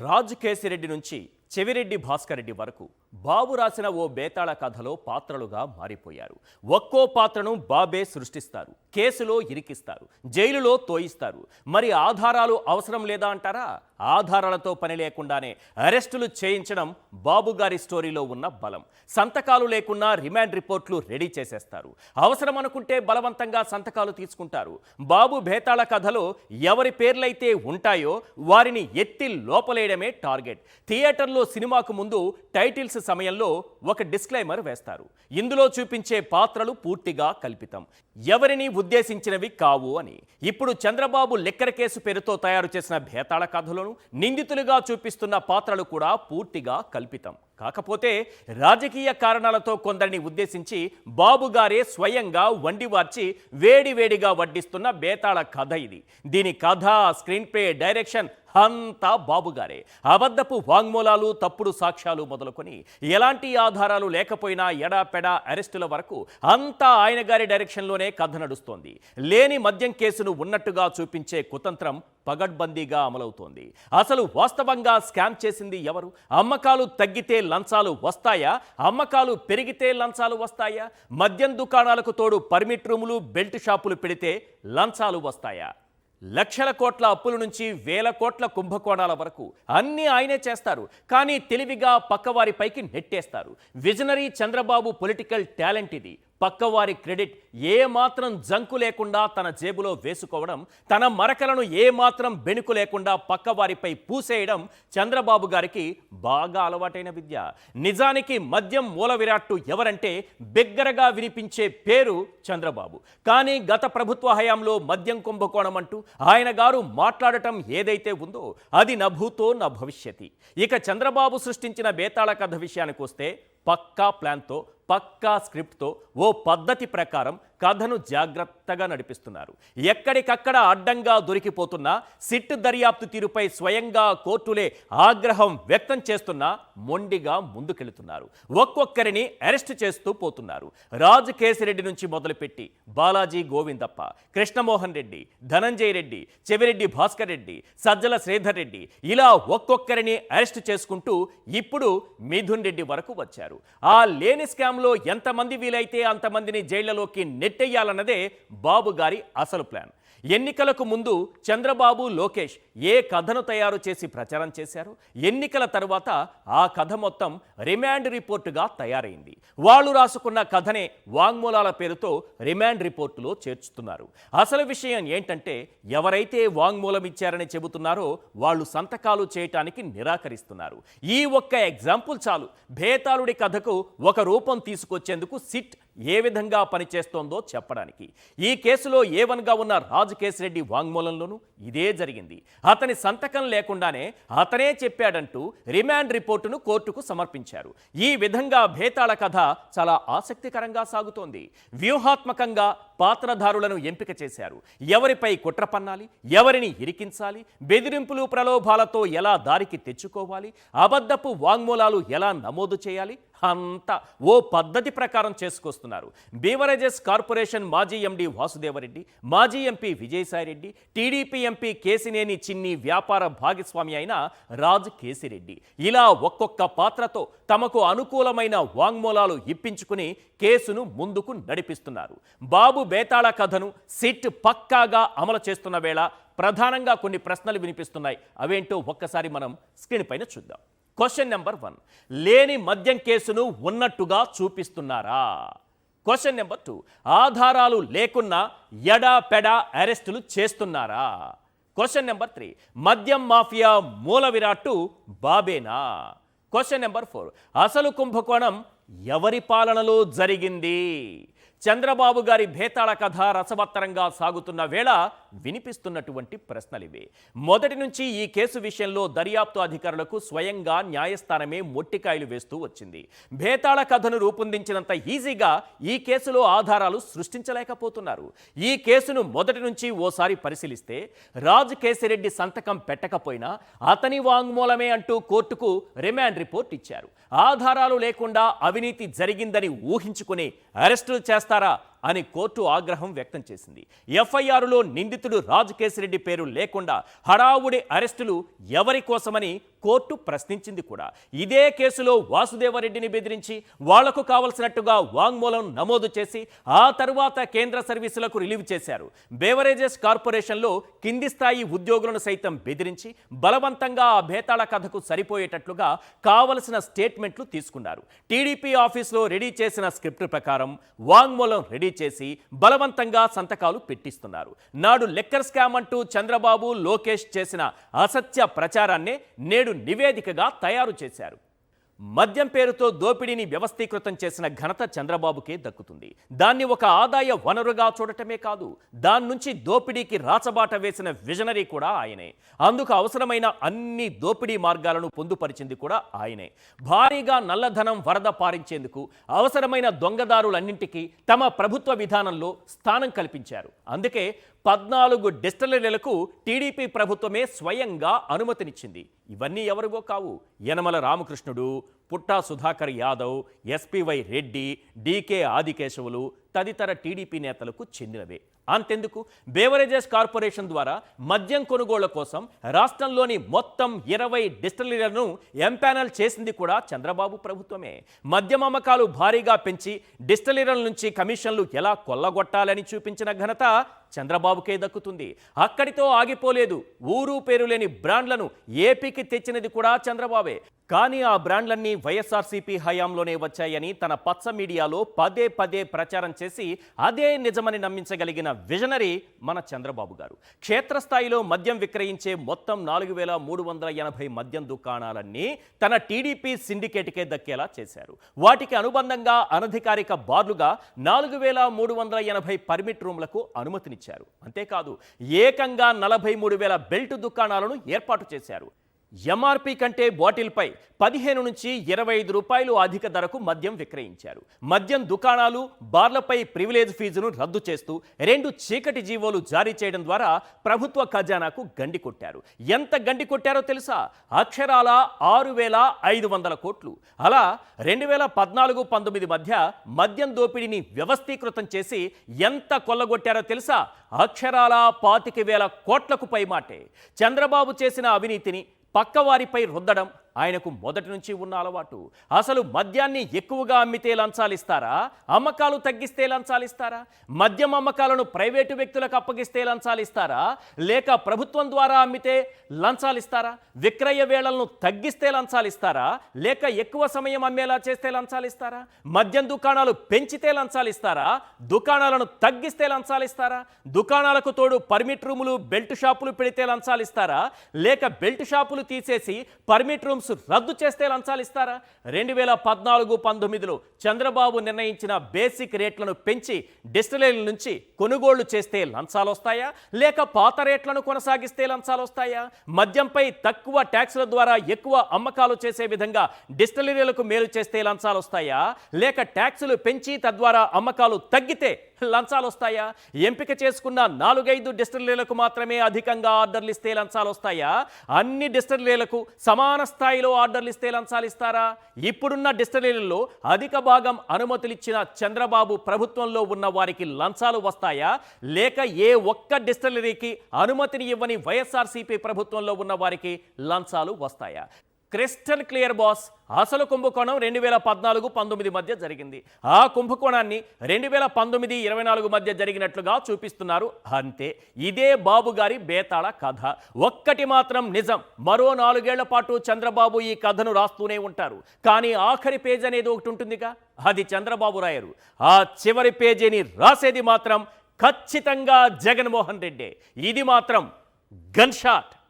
రాజు కేసిరెడ్డి నుంచి చెవిరెడ్డి భాస్కర్ రెడ్డి వరకు బాబు రాసిన ఓ బేతాళ కథలో పాత్రలుగా మారిపోయారు. ఒక్కో పాత్రను బాబే సృష్టిస్తారు, కేసులో ఇరికిస్తారు, జైలులో తోయిస్తారు. మరి ఆధారాలు అవసరం లేదా అంటారా? ఆధారాలతో పని లేకుండానే అరెస్టులు చేయించడం బాబు గారి స్టోరీలో ఉన్న బలం. సంతకాలు లేకున్నా రిమాండ్ రిపోర్ట్లు రెడీ చేసేస్తారు. అవసరం అనుకుంటే బలవంతంగా సంతకాలు తీసుకుంటారు. బాబు బేతాళ కథలో ఎవరి పేర్లైతే ఉంటాయో వారిని ఎత్తి లోపలేయడమే టార్గెట్. థియేటర్లో సినిమాకు ముందు టైటిల్స్ సమయంలో ఒక డిస్క్లైమర్ వేస్తారు. ఇందులో చూపించే పాత్రలు పూర్తిగా కల్పితం, ఎవరిని ఉద్దేశించినవి కావు అని. ఇప్పుడు చంద్రబాబు లిక్కర్ కేసు పేరుతో తయారు చేసిన బేతాళ కథలను నిందితులుగా చూపిస్తున్న పాత్రలు కూడా పూర్తిగా కల్పితం. కాకపోతే రాజకీయ కారణాలతో కొందరిని ఉద్దేశించి బాబు గారే స్వయంగా వండివార్చి వేడివేడిగా వడ్డిస్తున్న బేతాళ కథ ఇది. దీని కథ, స్క్రీన్ ప్లే, డైరెక్షన్ అంతా బాబుగారే. అబద్ధపు వాంగ్మూలాలు, తప్పుడు సాక్ష్యాలు మొదలుకొని ఎలాంటి ఆధారాలు లేకపోయినా ఎడాపెడా అరెస్టుల వరకు అంతా ఆయన గారి డైరెక్షన్లోనే కథ నడుస్తోంది. లేని మద్యం కేసును ఉన్నట్టుగా చూపించే కుతంత్రం పగడ్బందీగా అమలవుతోంది. అసలు వాస్తవంగా స్కామ్ చేసింది ఎవరు? అమ్మకాలు తగ్గితే లంచాలు వస్తాయా? అమ్మకాలు పెరిగితే లంచాలు వస్తాయా? మద్యం దుకాణాలకు తోడు పర్మిట్ రూములు, బెల్ట్ షాపులు పెడితే లంచాలు వస్తాయా? లక్షల కోట్ల అప్పుల నుంచి వేల కోట్ల కుంభకోణాల వరకు అన్నీ ఆయనే చేస్తారు. కానీ తెలివిగా పక్కవారిపైకి నెట్టేస్తారు. విజనరీ చంద్రబాబు పొలిటికల్ టాలెంట్ ఇది. పక్కవారి క్రెడిట్ ఏమాత్రం జంకు లేకుండా తన జేబులో వేసుకోవడం, తన మరకలను ఏమాత్రం బెణుకు లేకుండా పక్కవారిపై పూసేయడం చంద్రబాబు గారికి బాగా అలవాటైన విద్య. నిజానికి మద్యం మూల విరాట్టు ఎవరంటే బిగ్గరగా వినిపించే పేరు చంద్రబాబు. కానీ గత ప్రభుత్వ హయాంలో మద్యం కుంభకోణం అంటూ ఆయన గారు మాట్లాడటం ఏదైతే ఉందో అది నభూతో నా భవిష్యతి. ఇక చంద్రబాబు సృష్టించిన బేతాళ కథ విషయానికి వస్తే పక్కా ప్లాన్తో, పక్కా స్క్రిప్ట్తో, ఓ పద్ధతి ప్రకారం కథను జాగ్రత్తగా నడిపిస్తున్నారు. ఎక్కడికక్కడ అడ్డంగా దొరికిపోతున్న సిట్ దర్యాప్తు తీరుపై స్వయంగా కోర్టులే ఆగ్రహం వ్యక్తం చేస్తున్నా మొండిగా ముందుకెళ్తున్నారు. ఒక్కొక్కరిని అరెస్ట్ చేస్తూ పోతున్నారు. రాజు కేసిరెడ్డి నుంచి మొదలుపెట్టి బాలాజీ గోవిందప్ప, కృష్ణమోహన్ రెడ్డి, ధనంజయ రెడ్డి, చెవిరెడ్డి భాస్కర్ రెడ్డి, సజ్జల శ్రీధర్ రెడ్డి, ఇలా ఒక్కొక్కరిని అరెస్ట్ చేసుకుంటూ ఇప్పుడు మిథున్ రెడ్డి వరకు వచ్చారు. ఆ లేని స్కామ్లో ఎంతమంది వీలైతే అంతమందిని జైళ్లలోకి నెట్టేయాలన్నదే బాబు గారి అసలు ప్లాన్. ఎన్నికలకు ముందు చంద్రబాబు, లోకేష్ ఏ కథను తయారు చేసి ప్రచారం చేశారు, ఎన్నికల తర్వాత ఆ కథ మొత్తం రిమాండ్ రిపోర్టుగా తయారైంది. వాళ్ళు రాసుకున్న కథనే వాంగ్మూలాల పేరుతో రిమాండ్ రిపోర్టులో చేర్చుతున్నారు. అసలు విషయం ఏంటంటే ఎవరైతే వాంగ్మూలం ఇచ్చారని చెబుతున్నారో వాళ్ళు సంతకాలు చేయటానికి నిరాకరిస్తున్నారు. ఈ ఒక్క ఎగ్జాంపుల్ చాలు బేతాళుడి కథకు ఒక రూపం తీసుకొచ్చేందుకు సిట్ ఏ విధంగా పనిచేస్తోందో చెప్పడానికి. ఈ కేసులో ఏవన్గా ఉన్న రాజు కేసిరెడ్డి వాంగ్మూలంలోనూ ఇదే జరిగింది. అతని సంతకం లేకుండానే అతనే చెప్పాడంటూ రిమాండ్ రిపోర్టును కోర్టుకు సమర్పించారు. ఈ విధంగా బేతాళ కథ చాలా ఆసక్తికరంగా సాగుతోంది. వ్యూహాత్మకంగా పాత్రధారులను ఎంపిక చేశారు. ఎవరిపై కుట్ర పన్నాలి, ఎవరిని ఇరికించాలి, బెదిరింపులు, ప్రలోభాలతో ఎలా దారికి తెచ్చుకోవాలి, అబద్ధపు వాంగ్మూలాలు ఎలా నమోదు చేయాలి అంతా ఓ పద్ధతి ప్రకారం చేసుకొస్తున్నారు. బీవరేజెస్ కార్పొరేషన్ మాజీ ఎండి వాసుదేవరెడ్డి, మాజీ MP Vijayasai Reddy, TDP MP Kesineni చిన్ని వ్యాపార భాగస్వామి అయిన రాజ్ కేసిరెడ్డి, ఇలా ఒక్కొక్క పాత్రతో తమకు అనుకూలమైన వాంగ్మూలాలు ఇప్పించుకుని కేసును ముందుకు నడిపిస్తున్నారు. బాబు బేతాళ కథను సిట్ పక్కాగా అమలు చేస్తున్న వేళ ప్రధానంగా కొన్ని ప్రశ్నలు వినిపిస్తున్నాయి. అవేంటో ఒక్కసారి మనం స్క్రీన్ పైన చూద్దాం. క్వశ్చన్ నెంబర్ 1, లేని మద్యం కేసును ఉన్నట్టుగా చూపిస్తున్నారా? క్వశ్చన్ నెంబర్ 2, ఆధారాలు లేకున్నా ఎడాపెడా అరెస్టులు చేస్తున్నారా? క్వశ్చన్ నెంబర్ 3, మద్యం మాఫియా మూల విరాట్టు బాబేనా? క్వశ్చన్ నెంబర్ 4, అసలు కుంభకోణం ఎవరి పాలనలో జరిగింది? చంద్రబాబు గారి బేతాళ కథ రసవత్తరంగా సాగుతున్న వేళ వినిపిస్తున్నటువంటి ప్రశ్నలివే. మొదటి నుంచి ఈ కేసు విషయంలో దర్యాప్తు అధికారులకు స్వయంగా న్యాయస్థానమే మొట్టికాయలు వేస్తూ వచ్చింది. బేతాళ కథను రూపొందించినంత ఈజీగా ఈ కేసులో ఆధారాలు సృష్టించలేకపోతున్నారు. ఈ కేసును మొదటి నుంచి ఓసారి పరిశీలిస్తే రాజు కేసిరెడ్డి సంతకం పెట్టకపోయినా అతని వాంగ్మూలమే అంటూ కోర్టుకు రిమాండ్ రిపోర్ట్ ఇచ్చారు. ఆధారాలు లేకుండా అవినీతి జరిగిందని ఊహించుకుని అరెస్టులు చేస్తారా అని కోర్టు ఆగ్రహం వ్యక్తం చేసింది. ఎఫ్ఐఆర్లో నిందితుడు రాజకేశిరెడ్డి పేరు లేకుండా హడావుడి అరెస్టులు ఎవరి కోసమని కోర్టు ప్రశ్నించింది కూడా. ఇదే కేసులో వాసుదేవరెడ్డిని బెదిరించి వాళ్లకు కావలసినట్టుగా వాంగ్మూలం నమోదు చేసి ఆ తరువాత కేంద్ర సర్వీసులకు రిలీవ్ చేశారు. బేవరేజెస్ కార్పొరేషన్లో కింది స్థాయి ఉద్యోగులను సైతం బెదిరించి బలవంతంగా ఆ భేతాళ కథకు సరిపోయేటట్లుగా కావలసిన స్టేట్మెంట్లు తీసుకున్నారు. టీడీపీ ఆఫీసులో రెడీ చేసిన స్క్రిప్ట్ ప్రకారం వాంగ్మూలం రెడీ చేసి బలవంతంగా సంతకాలు పెట్టిస్తున్నారు. నాడు లెక్కర్ స్కామ్ అంటూ చంద్రబాబు లోకేష్ చేసిన అసత్య ప్రచారాన్నే నేడు నివేదికగా తయారు చేశారు. మద్యం పేరుతో దోపిడీని వ్యవస్థీకృతం చేసిన ఘనత చంద్రబాబుకే దక్కుతుంది. దాన్ని ఒక ఆదాయ వనరుగా చూడటమే కాదు, దాని నుంచి దోపిడీకి రాచబాట వేసిన విజనరీ కూడా ఆయనే. అందుకు అవసరమైన అన్ని దోపిడీ మార్గాలను పొందుపరిచింది కూడా ఆయనే. భారీగా నల్లధనం వరద పారించేందుకు అవసరమైన దొంగదారులన్నింటికీ తమ ప్రభుత్వ విధానంలో స్థానం కల్పించారు. అందుకే 14 డిస్టిలరీలకు టీడీపీ ప్రభుత్వమే స్వయంగా అనుమతినిచ్చింది. ఇవన్నీ ఎవరివో కావు, యనమల రామకృష్ణుడు, పుట్టా సుధాకర్ యాదవ్, ఎస్పీవై రెడ్డి, డీకే ఆదికేశవులు తదితర టీడీపీ నేతలకు చెందినవే. అంతెందుకు, బేవరేజెస్ కార్పొరేషన్ ద్వారా మద్యం కొనుగోళ్ల కోసం రాష్ట్రంలోని మొత్తం 20 డిస్టిలరీలను ఎంపానల్ చేసింది కూడా చంద్రబాబు ప్రభుత్వమే. మద్యం అమ్మకాలు భారీగా పెంచి డిస్టిలరీల నుంచి కమిషన్లు ఎలా కొల్లగొట్టాలని చూపించిన ఘనత చంద్రబాబుకే దక్కుతుంది. అక్కడితో ఆగిపోలేదు, ఊరు పేరు లేని బ్రాండ్లను ఏపీకి తెచ్చినది కూడా చంద్రబాబే. కానీ ఆ బ్రాండ్లన్నీ వైఎస్ఆర్సీపీ హయాంలోనే వచ్చాయని తన పచ్చ మీడియాలో పదే పదే ప్రచారం చేసి అదే నిజమని నమ్మించగలిగిన విజనరీ మన చంద్రబాబు గారు. క్షేత్రస్థాయిలో మద్యం విక్రయించే మొత్తం 4380 మద్యం దుకాణాలన్నీ తన టీడీపీ సిండికేట్కే దక్కేలా చేశారు. వాటికి అనుబంధంగా అనధికారిక బార్లుగా 4380 పర్మిట్ రూమ్లకు అనుమతినిచ్చారు. అంతేకాదు, ఏకంగా 43,000 బెల్ట్ దుకాణాలను ఏర్పాటు చేశారు. ఎంఆర్పీ కంటే బాటిల్పై 15 నుంచి 25 రూపాయలు అధిక ధరకు మద్యం విక్రయించారు. మద్యం దుకాణాలు, బార్లపై ప్రివిలేజ్ ఫీజును రద్దు చేస్తూ 2 చీకటి జీవోలు జారీ చేయడం ద్వారా ప్రభుత్వ ఖజానాకు గండి కొట్టారు. ఎంత గండి కొట్టారో తెలుసా? అక్షరాల 6,500 కోట్లు. అలా 2014-19 మధ్య మద్యం దోపిడీని వ్యవస్థీకృతం చేసి ఎంత కొల్లగొట్టారో తెలుసా? అక్షరాల 25,000 కోట్లకు పైమాటే. చంద్రబాబు చేసిన అవినీతిని పక్కవారిపై రుద్దడం ఆయనకు మొదటి నుంచి ఉన్న అలవాటు. అసలు మద్యాన్ని ఎక్కువగా అమ్మితే లంచాలిస్తారా? అమ్మకాలు తగ్గిస్తే లంచాలిస్తారా? మద్యం అమ్మకాలను ప్రైవేటు వ్యక్తులకు అప్పగిస్తే లంచాలిస్తారా? లేక ప్రభుత్వం ద్వారా అమ్మితే లంచాలిస్తారా? విక్రయ వేళలను తగ్గిస్తే లంచాలిస్తారా? లేక ఎక్కువ సమయం అమ్మేలా చేస్తే లంచాలిస్తారా? మద్యం దుకాణాలు పెంచితే లంచాలిస్తారా? దుకాణాలను తగ్గిస్తే లంచాలిస్తారా? దుకాణాలకు తోడు పర్మిట్ రూములు, బెల్ట్ షాపులు పెడితే లంచాలిస్తారా? లేక బెల్ట్ షాపులు తీసేసి పర్మిట్ రూమ్స్ రద్దు చేస్తే లంచాలిస్తారా? 2014-19లో చంద్రబాబు నిర్ణయించిన బేసిక్ రేట్లను పెంచి డిస్టిలరీల నుంచి కొనుగోళ్లు చేస్తే లంచాలు వస్తాయా? లేక పాత రేట్లను కొనసాగిస్తే లంచాలు వస్తాయా? మద్యంపై తక్కువ ట్యాక్సుల ద్వారా ఎక్కువ అమ్మకాలు చేసే విధంగా డిస్టిలరీలకు మేలు చేస్తే లంచాలు వస్తాయా? లేక ట్యాక్సులు పెంచి తద్వారా అమ్మకాలు తగ్గితే లంచాలు వస్తాయా? ఎంపిక చేసుకున్న 4-5 డిస్టిలరీలకు మాత్రమే అధికంగా ఆర్డర్లు ఇస్తే లంచాలు వస్తాయా? అన్ని డిస్టిలరీలకు సమాన స్థాయిలో ఆర్డర్లు ఇస్తే లంచాలు ఇస్తారా? ఇప్పుడున్న డిస్టిలరీలలో అధిక భాగం అనుమతులిచ్చిన చంద్రబాబు ప్రభుత్వంలో ఉన్న వారికి లంచాలు వస్తాయా? లేక ఏ ఒక్క డిస్టిలరీకి అనుమతిని ఇవ్వని వైఎస్ఆర్సీపీ ప్రభుత్వంలో ఉన్న వారికి లంచాలు వస్తాయా? Crystal clear boss. అసలు కుంభకోణం 2014-19 మధ్య జరిగింది. ఆ కుంభకోణాన్ని 2019-24 మధ్య జరిగినట్లుగా చూపిస్తున్నారు. అంతే. ఇదే బాబు గారి బేతాళ కథ. ఒక్కటి మాత్రం నిజం, మరో 4 ఏళ్ల పాటు చంద్రబాబు ఈ కథను రాస్తూనే ఉంటారు. కానీ ఆఖరి పేజ్ అనేది ఒకటి ఉంటుందిగా, అది చంద్రబాబు రాయరు. ఆ చివరి పేజీని రాసేది మాత్రం ఖచ్చితంగా జగన్మోహన్ రెడ్డి. ఇది మాత్రం గన్ షాట్.